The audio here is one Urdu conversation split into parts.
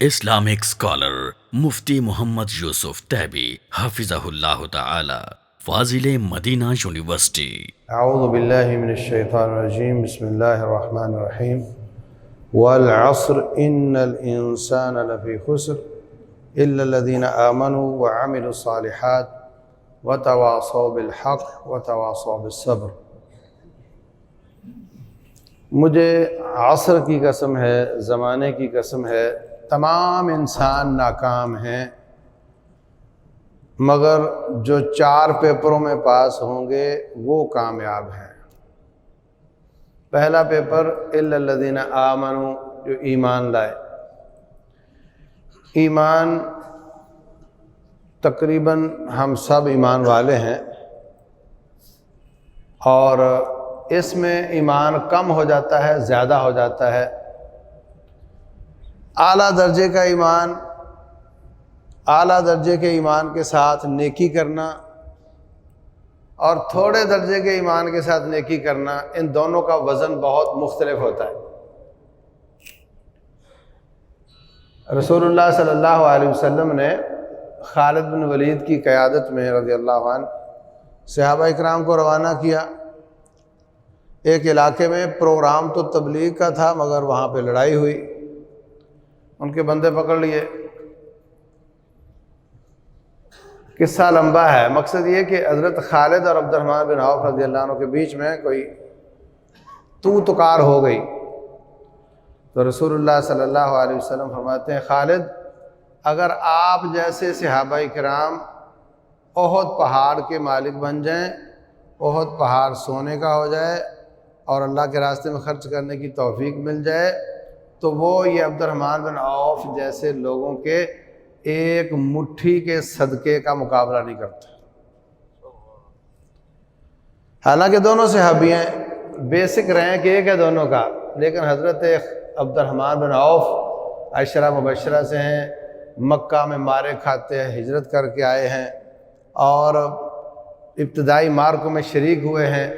Islamic scholar Mufti Muhammad Yusuf Tabi Hafizahullah Ta'ala, Fazil Madina University. أعوذ بالله من الشيطان الرجيم بسم الله الرحمن الرحيم والعصر إن الإنسان لفي خسر إلا الذين آمنوا وعملوا الصالحات وتواصوا بالحق وتواصوا بالصبر۔ مجھے عصر کی قسم ہے، زمانے کی قسم ہے، تمام انسان ناکام ہیں مگر جو 4 پیپروں میں پاس ہوں گے وہ کامیاب ہیں۔ پہلا پیپر الا الذین آمنوا، جو ایمان لائے۔ ایمان تقریباً ہم سب ایمان والے ہیں، اور اس میں ایمان کم ہو جاتا ہے، زیادہ ہو جاتا ہے۔ اعلیٰ درجے کا ایمان، اعلیٰ درجے کے ایمان کے ساتھ نیکی کرنا اور تھوڑے درجے کے ایمان کے ساتھ نیکی کرنا، ان دونوں کا وزن بہت مختلف ہوتا ہے۔ رسول اللہ صلی اللہ علیہ وسلم نے خالد بن ولید کی قیادت میں رضی اللہ عنہ صحابہ اکرام کو روانہ کیا۔ ایک علاقے میں پروگرام تو تبلیغ کا تھا مگر وہاں پہ لڑائی ہوئی، ان کے بندے پکڑ لیے۔ قصہ لمبا ہے، مقصد یہ کہ حضرت خالد اور عبد الرحمن بن عوف رضی اللہ عنہ کے بیچ میں کوئی تکار ہو گئی، تو رسول اللہ صلی اللہ علیہ وسلم فرماتے ہیں، خالد اگر آپ جیسے صحابہ کرام احد پہاڑ کے مالک بن جائیں، احد پہاڑ سونے کا ہو جائے اور اللہ کے راستے میں خرچ کرنے کی توفیق مل جائے، تو وہ یہ عبد الرحمن بن عوف جیسے لوگوں کے ایک مٹھی کے صدقے کا مقابلہ نہیں کرتا۔ حالانکہ دونوں صحابی ہیں، بیسک رینک ایک ہے دونوں کا، لیکن حضرت عبد الرحمن بن عوف عشرہ مبشرہ سے ہیں، مکہ میں مارے کھاتے ہیں، ہجرت کر کے آئے ہیں اور ابتدائی مارکوں میں شریک ہوئے ہیں،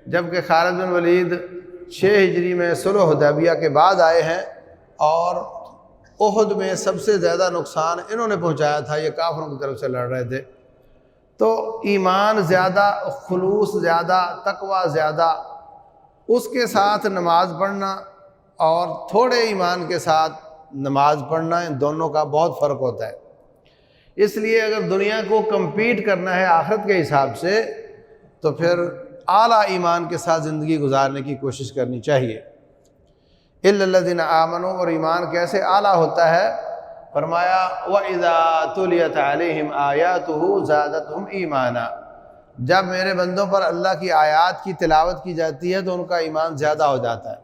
جبکہ خالد بن ولید 6 ہجری میں صلح حدیبیہ کے بعد آئے ہیں، اور احد میں سب سے زیادہ نقصان انہوں نے پہنچایا تھا، یہ کافروں کی طرف سے لڑ رہے تھے۔ تو ایمان زیادہ، خلوص زیادہ، تقوی زیادہ، اس کے ساتھ نماز پڑھنا اور تھوڑے ایمان کے ساتھ نماز پڑھنا، ان دونوں کا بہت فرق ہوتا ہے۔ اس لیے اگر دنیا کو کمپیٹ کرنا ہے آخرت کے حساب سے تو پھر اعلیٰ ایمان کے ساتھ زندگی گزارنے کی کوشش کرنی چاہیے۔ الا الذین آمنوا، اور ایمان کیسے اعلیٰ ہوتا ہے؟ فرمایا وَإِذَا تُلِيَتْ عَلَيْهِمْ آيَاتُهُ زَادَتْهُمْ ایمانا، جب میرے بندوں پر اللہ کی آیات کی تلاوت کی جاتی ہے تو ان کا ایمان زیادہ ہو جاتا ہے۔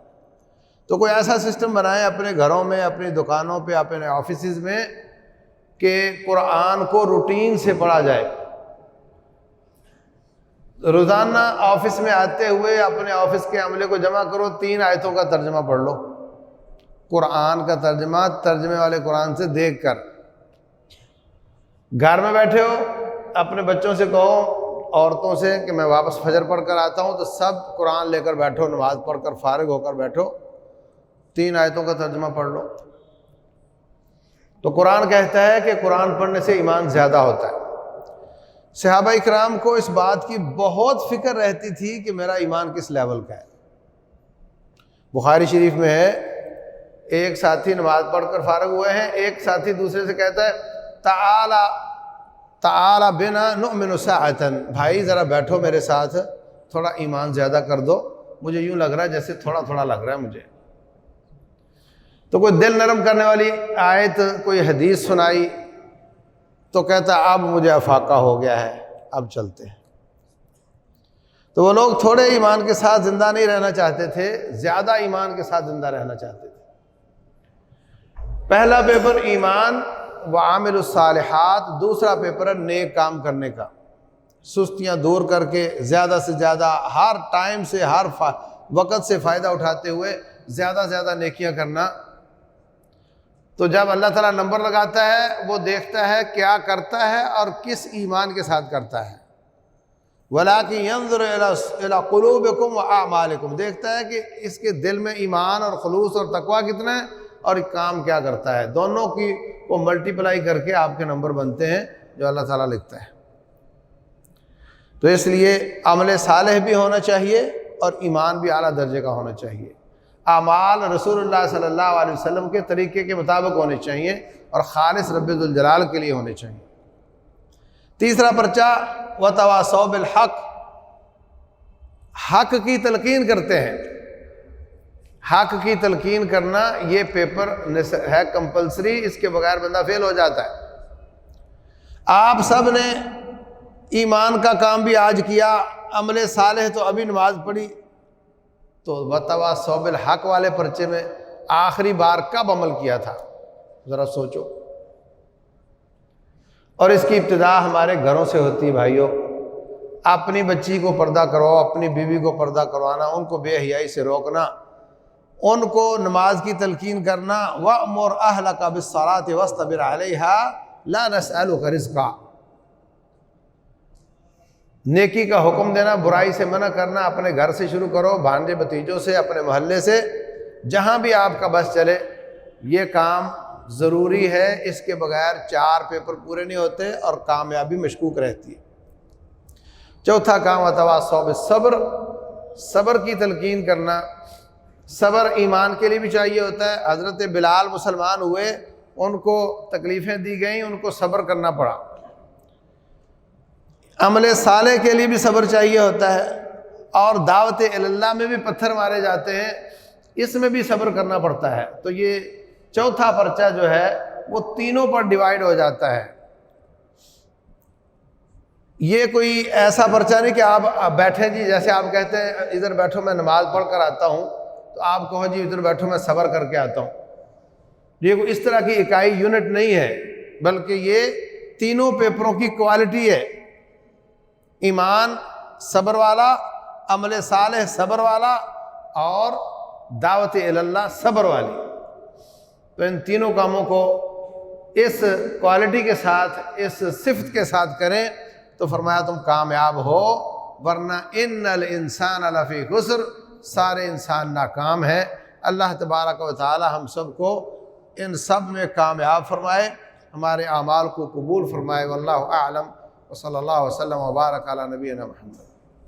تو کوئی ایسا سسٹم بنائیں اپنے گھروں میں، اپنی دکانوں پہ، اپنے آفیسز میں کہ قرآن کو روٹین سے پڑھا جائے۔ روزانہ آفس میں آتے ہوئے اپنے آفس کے عملے کو جمع کرو، 3 آیتوں کا ترجمہ پڑھ لو، قرآن کا ترجمہ ترجمے والے قرآن سے دیکھ کر۔ گھر میں بیٹھے ہو، اپنے بچوں سے کہو، عورتوں سے کہ میں واپس فجر پڑھ کر آتا ہوں، تو سب قرآن لے کر بیٹھو، نماز پڑھ کر فارغ ہو کر بیٹھو، 3 آیتوں کا ترجمہ پڑھ لو۔ تو قرآن کہتا ہے کہ قرآن پڑھنے سے ایمان زیادہ ہوتا ہے۔ صحابہ اکرام کو اس بات کی بہت فکر رہتی تھی کہ میرا ایمان کس لیول کا ہے۔ بخاری شریف میں ہے، ایک ساتھی نماز پڑھ کر فارغ ہوئے ہیں، ایک ساتھی دوسرے سے کہتا ہے تعالی بنا نؤمن ساعتاً، بھائی ذرا بیٹھو میرے ساتھ، تھوڑا ایمان زیادہ کر دو، مجھے یوں لگ رہا ہے جیسے تھوڑا تھوڑا لگ رہا ہے مجھے۔ تو کوئی دل نرم کرنے والی آیت، کوئی حدیث سنائی تو کہتا اب مجھے افاقہ ہو گیا ہے، اب چلتے ہیں۔ تو وہ لوگ تھوڑے ایمان کے ساتھ زندہ نہیں رہنا چاہتے تھے، زیادہ ایمان کے ساتھ زندہ رہنا چاہتے تھے۔ پہلا پیپر ایمان وعامل الصالحات، دوسرا پیپر ہے نیک کام کرنے کا، سستیاں دور کر کے زیادہ سے زیادہ، ہر ٹائم سے، ہر وقت سے فائدہ اٹھاتے ہوئے زیادہ زیادہ نیکیاں کرنا۔ تو جب اللہ تعالیٰ نمبر لگاتا ہے، وہ دیکھتا ہے کیا کرتا ہے اور کس ایمان کے ساتھ کرتا ہے۔ وَلَٰكِن يَنظُرُ إِلَىٰ قُلُوبِكُمْ وَأَعْمَالِكُمْ، دیکھتا ہے کہ اس کے دل میں ایمان اور خلوص اور تقویٰ کتنا ہے، اور یہ کام کیا کرتا ہے، دونوں کی کو ملٹیپلائی کر کے آپ کے نمبر بنتے ہیں جو اللہ تعالیٰ لکھتا ہے۔ تو اس لیے عمل صالح بھی ہونا چاہیے اور ایمان بھی اعلیٰ درجے کا ہونا چاہیے، اعمال رسول اللہ صلی اللہ علیہ وسلم کے طریقے کے مطابق ہونے چاہیے اور خالص رب ذوالجلال کے لیے ہونے چاہیے۔ تیسرا پرچہ وتواصوا بالحق، حق کی تلقین کرتے ہیں۔ حق کی تلقین کرنا یہ پیپر ہے کمپلسری، اس کے بغیر بندہ فیل ہو جاتا ہے۔ آپ سب نے ایمان کا کام بھی آج کیا، عمل صالح تو ابھی نماز پڑھی، تو وتواصوا بالحق والے پرچے میں آخری بار کب عمل کیا تھا ذرا سوچو۔ اور اس کی ابتدا ہمارے گھروں سے ہوتی ہے بھائیوں۔ اپنی بچی کو پردہ کرواؤ، اپنی بیوی کو پردہ کروانا، ان کو بے حیائی سے روکنا، ان کو نماز کی تلقین کرنا، وَأْمُرْ أَهْلَكَ بِالصَّلَاةِ وَاصْطَبِرْ عَلَيْهَا لَا نَسْأَلُكَ رِزْقًا، نیکی کا حکم دینا، برائی سے منع کرنا، اپنے گھر سے شروع کرو، بھانجے بھتیجوں سے، اپنے محلے سے، جہاں بھی آپ کا بس چلے، یہ کام ضروری ہے۔ اس کے بغیر 4 پیپر پورے نہیں ہوتے اور کامیابی مشکوک رہتی ہے۔ چوتھا کام وتواصوا بالصبر، صبر کی تلقین کرنا۔ صبر ایمان کے لیے بھی چاہیے ہوتا ہے۔ حضرت بلال مسلمان ہوئے، ان کو تکلیفیں دی گئیں، ان کو صبر کرنا پڑا۔ عمل صالح کے لیے بھی صبر چاہیے ہوتا ہے، اور دعوت اللہ میں بھی پتھر مارے جاتے ہیں، اس میں بھی صبر کرنا پڑتا ہے۔ تو یہ چوتھا پرچہ جو ہے وہ تینوں پر ڈیوائیڈ ہو جاتا ہے۔ یہ کوئی ایسا پرچہ نہیں کہ آپ بیٹھیں جی، جیسے آپ کہتے ہیں ادھر بیٹھو میں نماز پڑھ کر آتا ہوں، تو آپ کہو جی ادھر بیٹھو میں صبر کر کے آتا ہوں۔ یہ کوئی اس طرح کی اکائی یونٹ نہیں ہے، بلکہ یہ تینوں پیپروں کی کوالٹی ہے۔ ایمان صبر والا، عمل صالح صبر والا، اور دعوت اللہ صبر والی۔ تو ان تینوں کاموں کو اس کوالٹی کے ساتھ، اس صفت کے ساتھ کریں تو فرمایا تم کامیاب ہو، ورنہ ان الانسان لفی خسر، سارے انسان ناکام ہیں۔ اللہ تبارک و تعالی ہم سب کو ان سب میں کامیاب فرمائے، ہمارے اعمال کو قبول فرمائے۔ واللہ اعلم، وصلی اللہ وسلم وبارک علی نبینا محمد۔